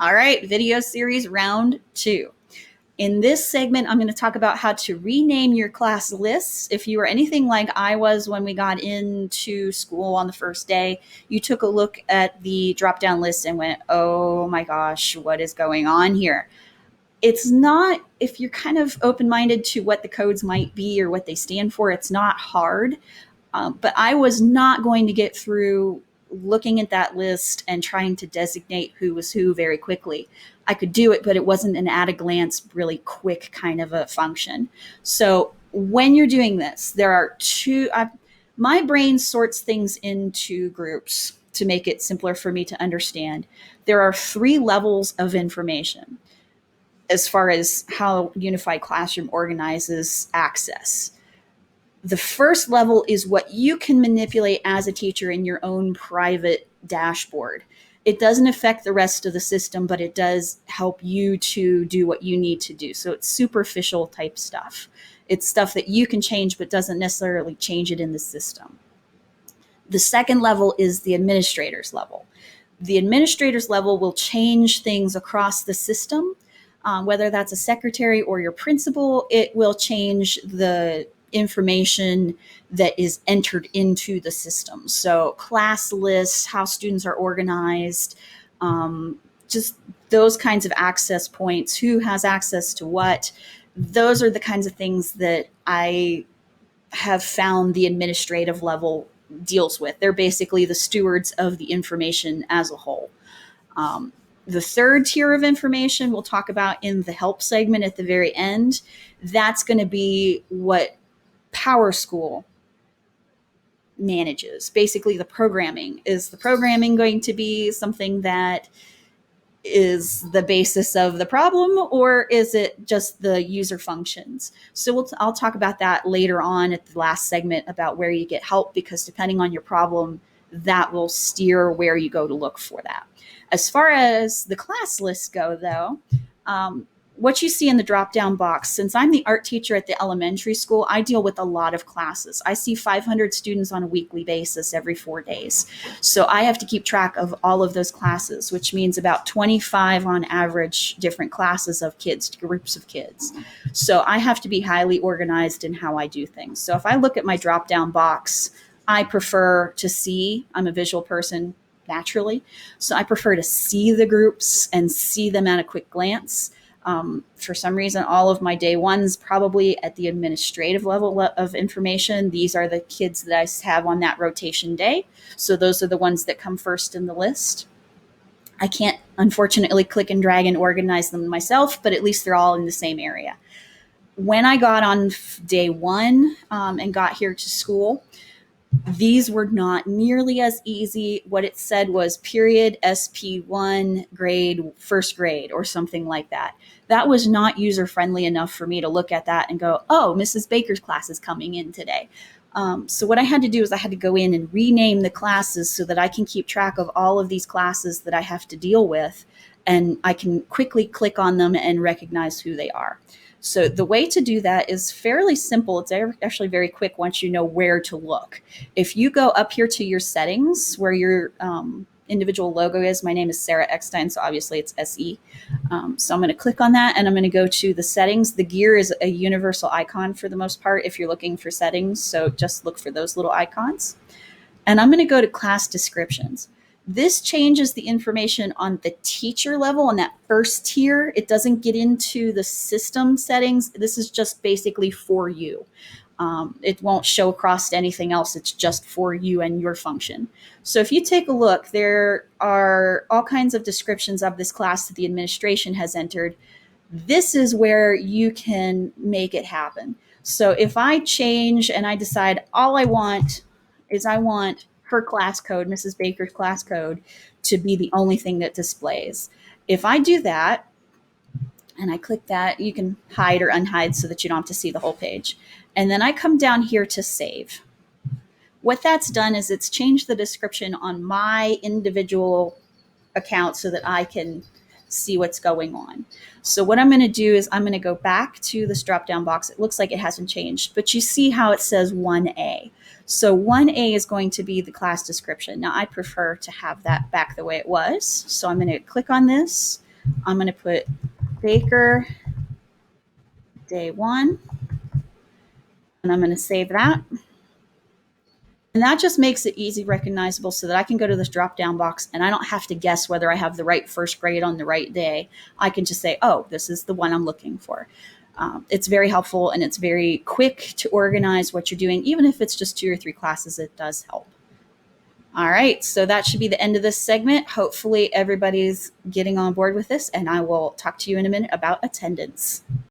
All right, video series round 2. In this segment, I'm going to talk about how to rename your class lists. If you were anything like I was when we got into school on the first day, you took a look at the drop-down list and went, oh my gosh, what is going on here? It's not, if you're kind of open-minded to what the codes might be or what they stand for, it's not hard. But I was not going to get through looking at that list and trying to designate who was who very quickly. I could do it, but it wasn't an at a glance, really quick kind of a function. So when you're doing this, there are my brain sorts things into groups to make it simpler for me to understand. There are 3 levels of information as far as how Unified Classroom organizes access. The first level is what you can manipulate as a teacher in your own private dashboard. It doesn't affect the rest of the system, but it does help you to do what you need to do. So it's superficial type stuff. It's stuff that you can change, but doesn't necessarily change it in the system. The second level is the administrator's level. The administrator's level will change things across the system. Whether that's a secretary or your principal, it will change the information that is entered into the system. So class lists, how students are organized, just those kinds of access points, who has access to what. Those are the kinds of things that I have found the administrative level deals with. They're basically the stewards of the information as a whole. The third tier of information we'll talk about in the help segment at the very end. That's going to be what Power School manages. Basically, the programming. Is the programming going to be something that is the basis of the problem, or is it just the user functions? So I'll talk about that later on at the last segment about where you get help, because depending on your problem, that will steer where you go to look for that. As far as the class lists go, though, what you see in the drop-down box, since I'm the art teacher at the elementary school, I deal with a lot of classes. I see 500 students on a weekly basis every 4 days. So I have to keep track of all of those classes, which means about 25 on average different classes of kids, groups of kids. So I have to be highly organized in how I do things. So if I look at my drop-down box, I prefer to see, I'm a visual person naturally, so I prefer to see the groups and see them at a quick glance. For some reason, all of my day ones probably at the administrative level of information. These are the kids that I have on that rotation day. So those are the ones that come first in the list. I can't, unfortunately, click and drag and organize them myself, but at least they're all in the same area. When I got on day 1 and got here to school, these were not nearly as easy. What it said was period SP1 grade, first grade, or something like that. That was not user friendly enough for me to look at that and go, oh, Mrs. Baker's class is coming in today. So what I had to do is I had to go in and rename the classes so that I can keep track of all of these classes that I have to deal with, and I can quickly click on them and recognize who they are. So the way to do that is fairly simple. It's actually very quick once you know where to look. If you go up here to your settings where your individual logo is, my name is Sarah Eckstein, so obviously it's SE. So I'm going to click on that and I'm going to go to the settings. The gear is a universal icon for the most part if you're looking for settings, so just look for those little icons. And I'm going to go to class descriptions. This changes the information on the teacher level on that first tier. It doesn't get into the system settings. This is just basically for you. It won't show across to anything else. It's just for you and your function. So if you take a look, there are all kinds of descriptions of this class that the administration has entered. This is where you can make it happen. So if I change and I decide all I want is I want her class code, Mrs. Baker's class code, to be the only thing that displays. If I do that, and I click that, you can hide or unhide so that you don't have to see the whole page. And then I come down here to save. What that's done is it's changed the description on my individual account so that I can see what's going on. So what I'm going to do is I'm going to go back to this drop-down box. It looks like it hasn't changed, but you see how it says 1A. So 1A is going to be the class description. Now I prefer to have that back the way it was. So I'm going to click on this. I'm going to put Baker day 1, and I'm going to save that. And that just makes it easy recognizable so that I can go to this drop down box and I don't have to guess whether I have the right first grade on the right day. I can just say, oh, this is the one I'm looking for. It's very helpful and it's very quick to organize what you're doing. Even if it's just 2 or 3 classes, it does help. All right, so that should be the end of this segment. Hopefully everybody's getting on board with this, and I will talk to you in a minute about attendance.